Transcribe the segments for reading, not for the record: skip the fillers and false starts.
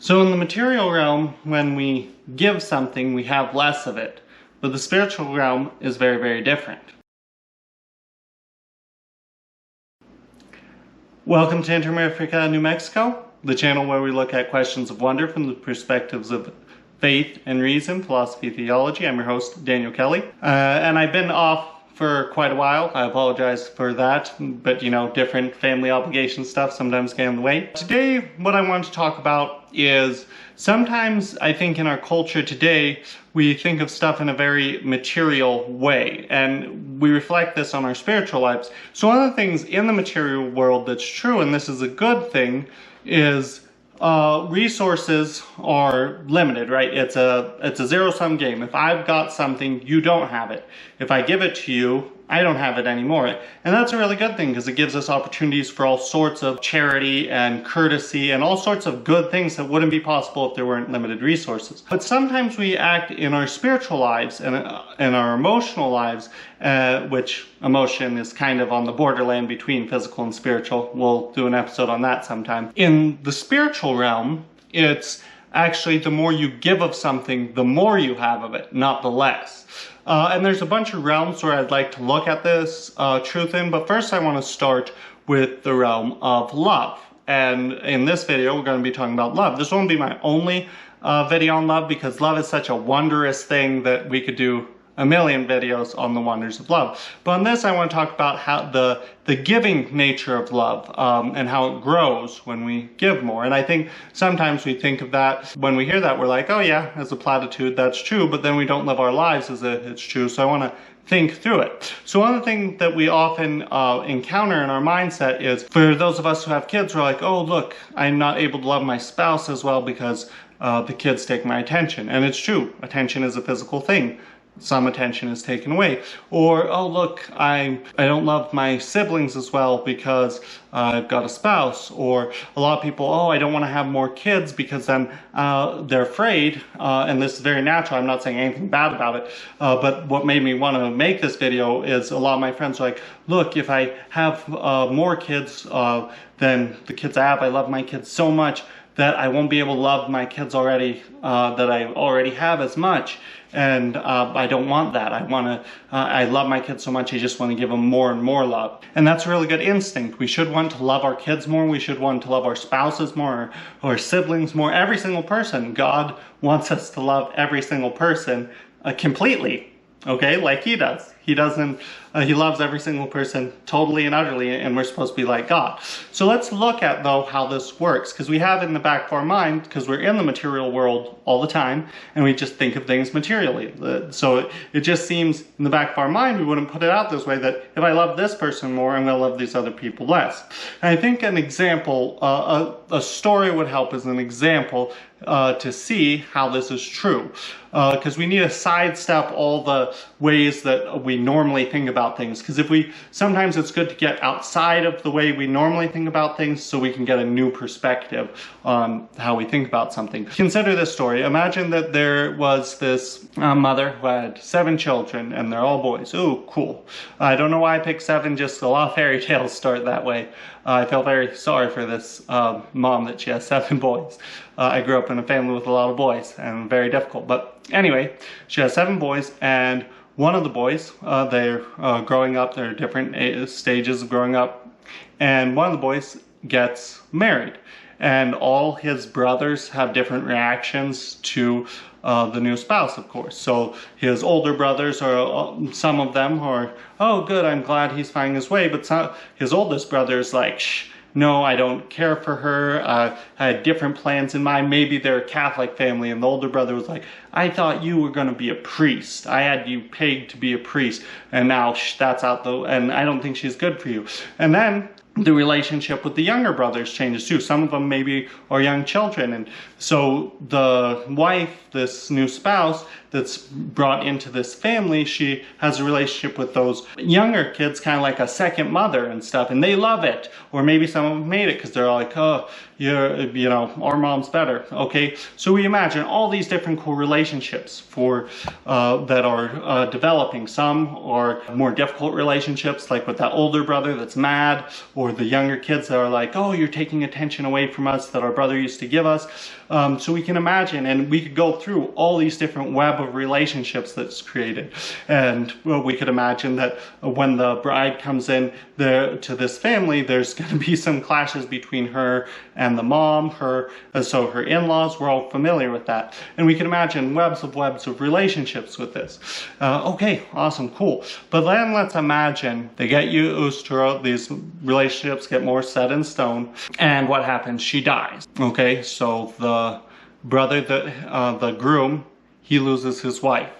So in the material realm, when we give something, we have less of it. But the spiritual realm is very, very different. Welcome to Intermerifica, New Mexico, the channel where we look at questions of wonder from the perspectives of faith and reason, philosophy, theology. I'm your host, Daniel Kelly. And I've been off for quite a while. I apologize for that, but you know, different family obligation stuff sometimes get in the way. Today, what I want to talk about is sometimes I think in our culture today, we think of stuff in a very material way, and we reflect this on our spiritual lives. So one of the things in the material world that's true, and this is a good thing, is resources are limited, right? It's a zero-sum game. If I've got something, you don't have it. If I give it to you, I don't have it anymore. And that's a really good thing because it gives us opportunities for all sorts of charity and courtesy and all sorts of good things that wouldn't be possible if there weren't limited resources. But sometimes we act in our spiritual lives and in our emotional lives, which emotion is kind of on the borderland between physical and spiritual. We'll do an episode on that sometime. In the spiritual realm, it's actually the more you give of something, the more you have of it, not the less. And there's a bunch of realms where I'd like to look at this truth in, but first I want to start with the realm of love. And in this video, we're going to be talking about love. This won't be my only video on love because love is such a wondrous thing that we could do a million videos on the wonders of love. But on this, I want to talk about how the giving nature of love and how it grows when we give more. And I think sometimes we think of that, when we hear that, we're like, oh yeah, as a platitude, that's true, but then we don't live our lives as if it's true. So I want to think through it. So one of the things that we often encounter in our mindset is, for those of us who have kids, we're like, oh look, I'm not able to love my spouse as well because the kids take my attention. And it's true, attention is a physical thing. Some attention is taken away. Or, oh look, I don't love my siblings as well because I've got a spouse. Or a lot of people, oh, I don't want to have more kids because then they're afraid. And this is very natural. I'm not saying anything bad about it. But what made me want to make this video is a lot of my friends are like, look, if I have more kids than the kids I have, I love my kids so much that I won't be able to love my kids already, that I already have as much. And I don't want that. I love my kids so much, I just want to give them more and more love. And that's a really good instinct. We should want to love our kids more. We should want to love our spouses more, or siblings more. Every single person. God wants us to love every single person completely. Okay, like he does. He doesn't, he loves every single person totally and utterly, and we're supposed to be like God. So let's look at, though, how this works, because we have it in the back of our mind, because we're in the material world all the time, and we just think of things materially. So it just seems in the back of our mind, we wouldn't put it out this way, that if I love this person more, I'm going to love these other people less. And I think an example, a story would help as an example to see how this is true. Because we need to sidestep all the ways that we normally think about things. Because sometimes it's good to get outside of the way we normally think about things so we can get a new perspective on how we think about something. Consider this story. Imagine that there was this mother who had 7 children and they're all boys. Ooh, cool. I don't know why I picked 7, just a lot of fairy tales start that way. I feel very sorry for this mom that she has 7 boys. I grew up in a family with a lot of boys and very difficult. But anyway, she has 7 boys, and one of the boys, they're growing up, they're different stages of growing up, and one of the boys gets married. And all his brothers have different reactions to the new spouse, of course. So his older brothers, or some of them are, oh good, I'm glad he's finding his way, but his oldest brother is like, shh, no, I don't care for her. I had different plans in mind. Maybe they're a Catholic family. And the older brother was like, I thought you were going to be a priest. I had you pegged to be a priest. And now that's out and I don't think she's good for you. And then the relationship with the younger brothers changes too. Some of them maybe are young children. And so the wife, this new spouse that's brought into this family, she has a relationship with those younger kids, kind of like a second mother and stuff, and they love it. Or maybe some of them made it because they're like, oh, you know, our mom's better. Okay, so we imagine all these different cool relationships that are developing. Some are more difficult relationships, like with that older brother that's mad, or or the younger kids that are like, oh, you're taking attention away from us that our brother used to give us. So we can imagine, and we could go through all these different web of relationships that's created. And well, we could imagine that when the bride comes in to this family, there's going to be some clashes between her and the mom, so her in-laws. We're all familiar with that. And we can imagine webs of relationships with this. Okay, awesome, cool. But then let's imagine they get used to these relationships, get more set in stone, and what happens? She dies. Okay, so the brother, the groom, he loses his wife.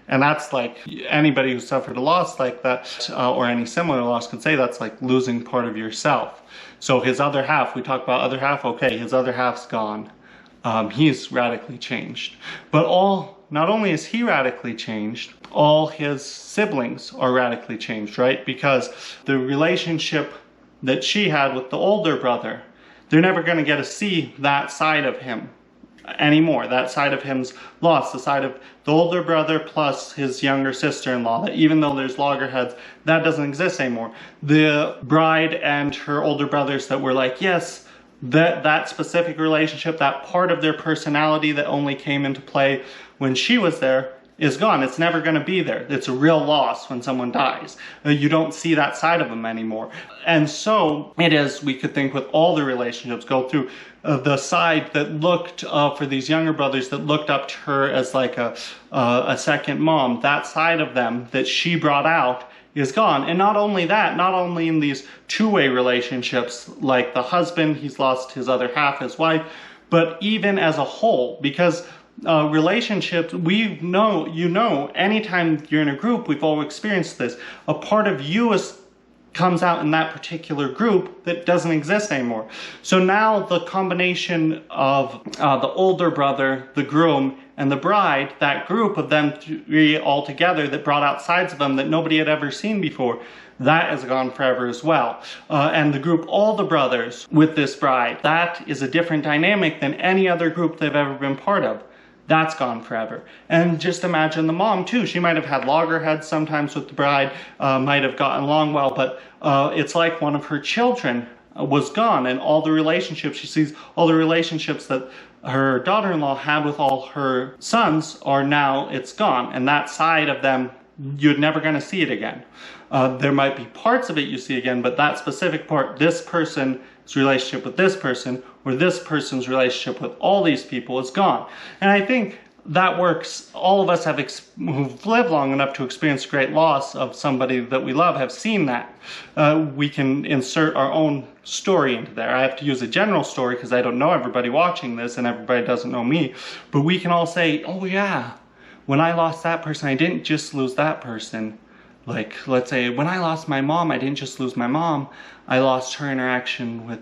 And that's like, anybody who suffered a loss like that, or any similar loss could say that's like losing part of yourself. So his other half, we talk about other half, okay, his other half's gone. He's radically changed. But not only is he radically changed, all his siblings are radically changed, right? Because the relationship that she had with the older brother, they're never going to get to see that side of him anymore. That side of him's lost, the side of the older brother plus his younger sister-in-law, that even though there's loggerheads, that doesn't exist anymore. The bride and her older brothers that were like, yes, that specific relationship, that part of their personality that only came into play when she was there, is gone. It's never going to be there. It's a real loss when someone dies. You don't see that side of them anymore. And so it is, we could think with all the relationships, go through the side that looked for these younger brothers, that looked up to her as like a second mom. That side of them that she brought out is gone. And not only that, not only in these two-way relationships, like the husband, he's lost his other half, his wife, but even as a whole, because relationships, anytime you're in a group, we've all experienced this, a part of you comes out in that particular group that doesn't exist anymore. So now the combination of the older brother, the groom, and the bride, that group of them three all together that brought out sides of them that nobody had ever seen before, that is gone forever as well. And the group, all the brothers with this bride, that is a different dynamic than any other group they've ever been part of. That's gone forever. And just imagine the mom too. She might have had loggerheads sometimes with the bride, might have gotten along well, but it's like one of her children was gone, and all the relationships, she sees all the relationships that her daughter-in-law had with all her sons are now, it's gone. And that side of them, you're never going to see it again. There might be parts of it you see again, but that specific part, this person's relationship with this person, or this person's relationship with all these people is gone. And I think that works. All of us who've lived long enough to experience great loss of somebody that we love have seen that. We can insert our own story into there. I have to use a general story because I don't know everybody watching this and everybody doesn't know me. But we can all say, oh yeah, when I lost that person, I didn't just lose that person. Like, let's say, when I lost my mom, I didn't just lose my mom. I lost her interaction with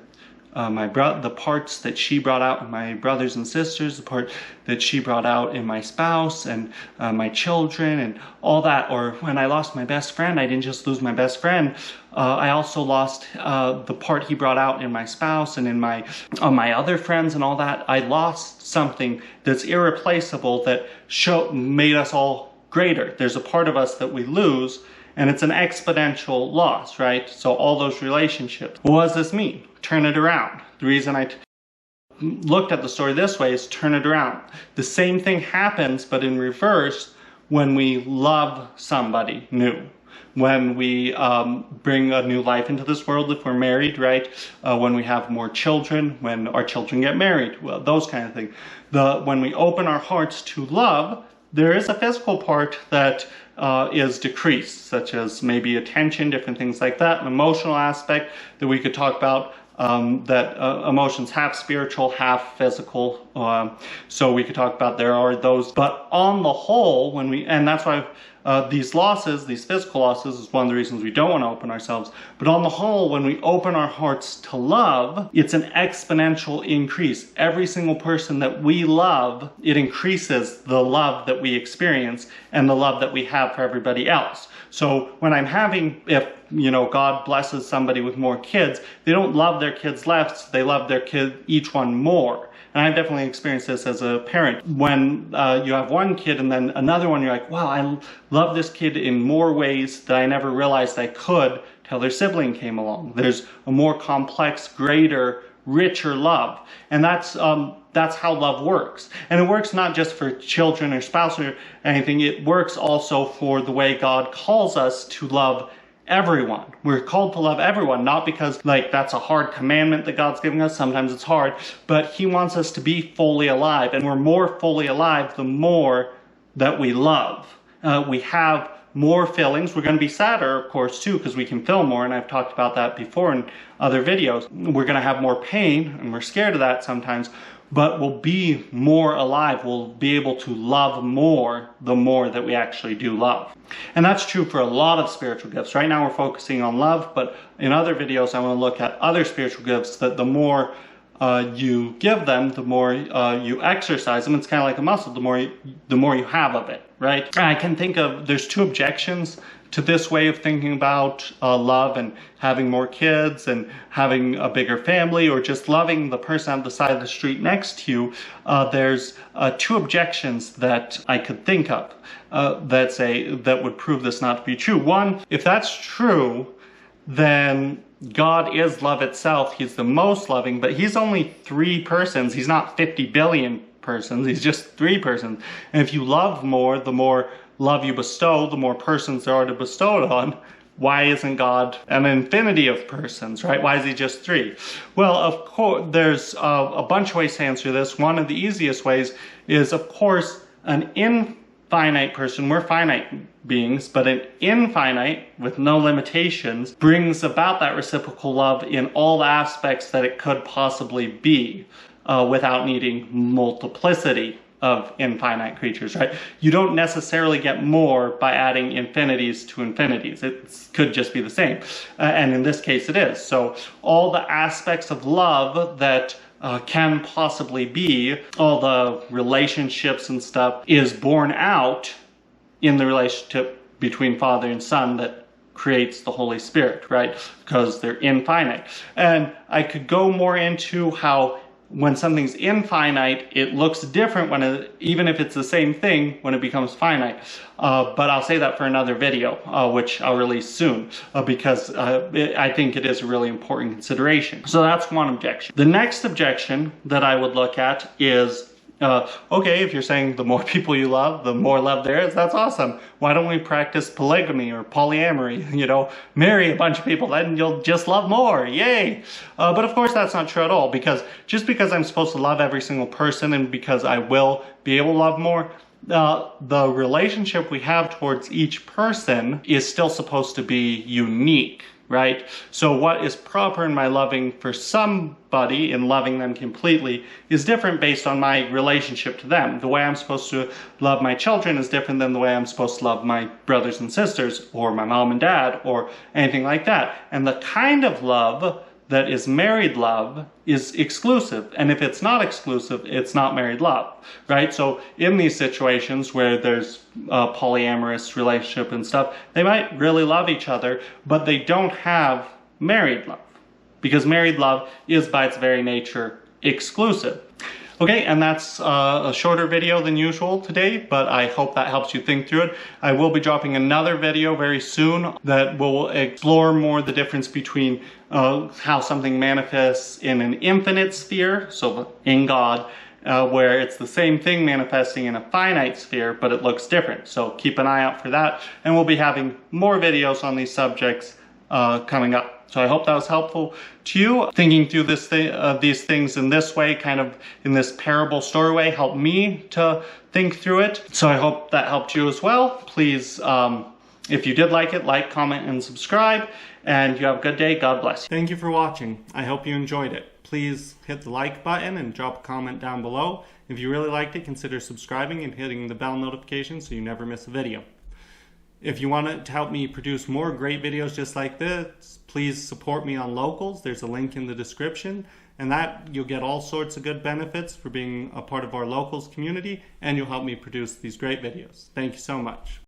the parts that she brought out in my brothers and sisters, the part that she brought out in my spouse and my children and all that. Or when I lost my best friend, I didn't just lose my best friend. I also lost the part he brought out in my spouse and in my other friends and all that. I lost something that's irreplaceable that made us all greater. There's a part of us that we lose, and it's an exponential loss, right? So all those relationships. What does this mean? Turn it around. The reason I looked at the story this way is turn it around. The same thing happens, but in reverse, when we love somebody new. When we bring a new life into this world, if we're married, right? When we have more children, when our children get married, well, those kind of things. When we open our hearts to love, there is a physical part that is decreased, such as maybe attention, different things like that, an emotional aspect that we could talk about, that emotions half spiritual, half physical. So we could talk about there are those, but on the whole, and that's why these losses, these physical losses, is one of the reasons we don't want to open ourselves. But on the whole, when we open our hearts to love, it's an exponential increase. Every single person that we love, it increases the love that we experience and the love that we have for everybody else. So when if God blesses somebody with more kids, they don't love their kids less, they love their each one more. And I've definitely experienced this as a parent. When you have one kid and then another one, you're like, wow, I love this kid in more ways that I never realized I could till their sibling came along. There's a more complex, greater, richer love. And that's how love works. And it works not just for children or spouse or anything, it works also for the way God calls us to love everyone. We're called to love everyone, not because that's a hard commandment that God's giving us. Sometimes it's hard, but He wants us to be fully alive, and we're more fully alive the more that we love. We have more feelings. We're going to be sadder, of course, too, because we can feel more, and I've talked about that before in other videos. We're going to have more pain, and we're scared of that sometimes, but we'll be more alive. We'll be able to love more the more that we actually do love. And that's true for a lot of spiritual gifts. Right now we're focusing on love, but in other videos I want to look at other spiritual gifts that the more you give them, the more you exercise them. It's kind of like a muscle. The more you have of it, right? I can think of, there's two objections to this way of thinking about love and having more kids and having a bigger family, or just loving the person on the side of the street next to you. There's two objections that I could think of that would prove this not to be true. One, if that's true, then God is love itself. He's the most loving, but He's only 3 persons. He's not 50 billion persons. He's just 3 persons. And if you love more, the more love you bestow, the more persons there are to bestow it on. Why isn't God an infinity of persons, right? Why is He just 3? Well, of course, there's a bunch of ways to answer this. One of the easiest ways is, of course, an infinite person. We're finite beings, but an infinite with no limitations brings about that reciprocal love in all aspects that it could possibly be, without needing multiplicity of infinite creatures, right? You don't necessarily get more by adding infinities to infinities. It could just be the same. And in this case it is. So all the aspects of love that can possibly be, all the relationships and stuff, is born out in the relationship between Father and Son that creates the Holy Spirit, right? Because they're infinite. And I could go more into how when something's infinite, it looks different even if it's the same thing, when it becomes finite. But I'll say that for another video, which I'll release soon, because I think it is a really important consideration. So that's one objection. The next objection that I would look at is, okay, if you're saying the more people you love, the more love there is, that's awesome. Why don't we practice polygamy or polyamory? You know, marry a bunch of people, then you'll just love more, yay! But of course that's not true at all, because just because I'm supposed to love every single person and because I will be able to love more, the relationship we have towards each person is still supposed to be unique, right? So what is proper in my loving for somebody, in loving them completely, is different based on my relationship to them. The way I'm supposed to love my children is different than the way I'm supposed to love my brothers and sisters, or my mom and dad, or anything like that. And the kind of love that is married love is exclusive. And if it's not exclusive, it's not married love, right? So in these situations where there's a polyamorous relationship and stuff, they might really love each other, but they don't have married love, because married love is by its very nature exclusive. Okay, and that's a shorter video than usual today, but I hope that helps you think through it. I will be dropping another video very soon that will explore more the difference between how something manifests in an infinite sphere, so in God, where it's the same thing manifesting in a finite sphere, but it looks different. So keep an eye out for that, and we'll be having more videos on these subjects coming up. So I hope that was helpful to you. Thinking through these things in this way, kind of in this parable story way, helped me to think through it. So I hope that helped you as well. Please, if you did like it, like, comment, and subscribe. And you have a good day. God bless. Thank you for watching. I hope you enjoyed it. Please hit the like button and drop a comment down below. If you really liked it, consider subscribing and hitting the bell notification so you never miss a video. If you want to help me produce more great videos just like this, please support me on Locals. There's a link in the description, and that you'll get all sorts of good benefits for being a part of our Locals community, and you'll help me produce these great videos. Thank you so much.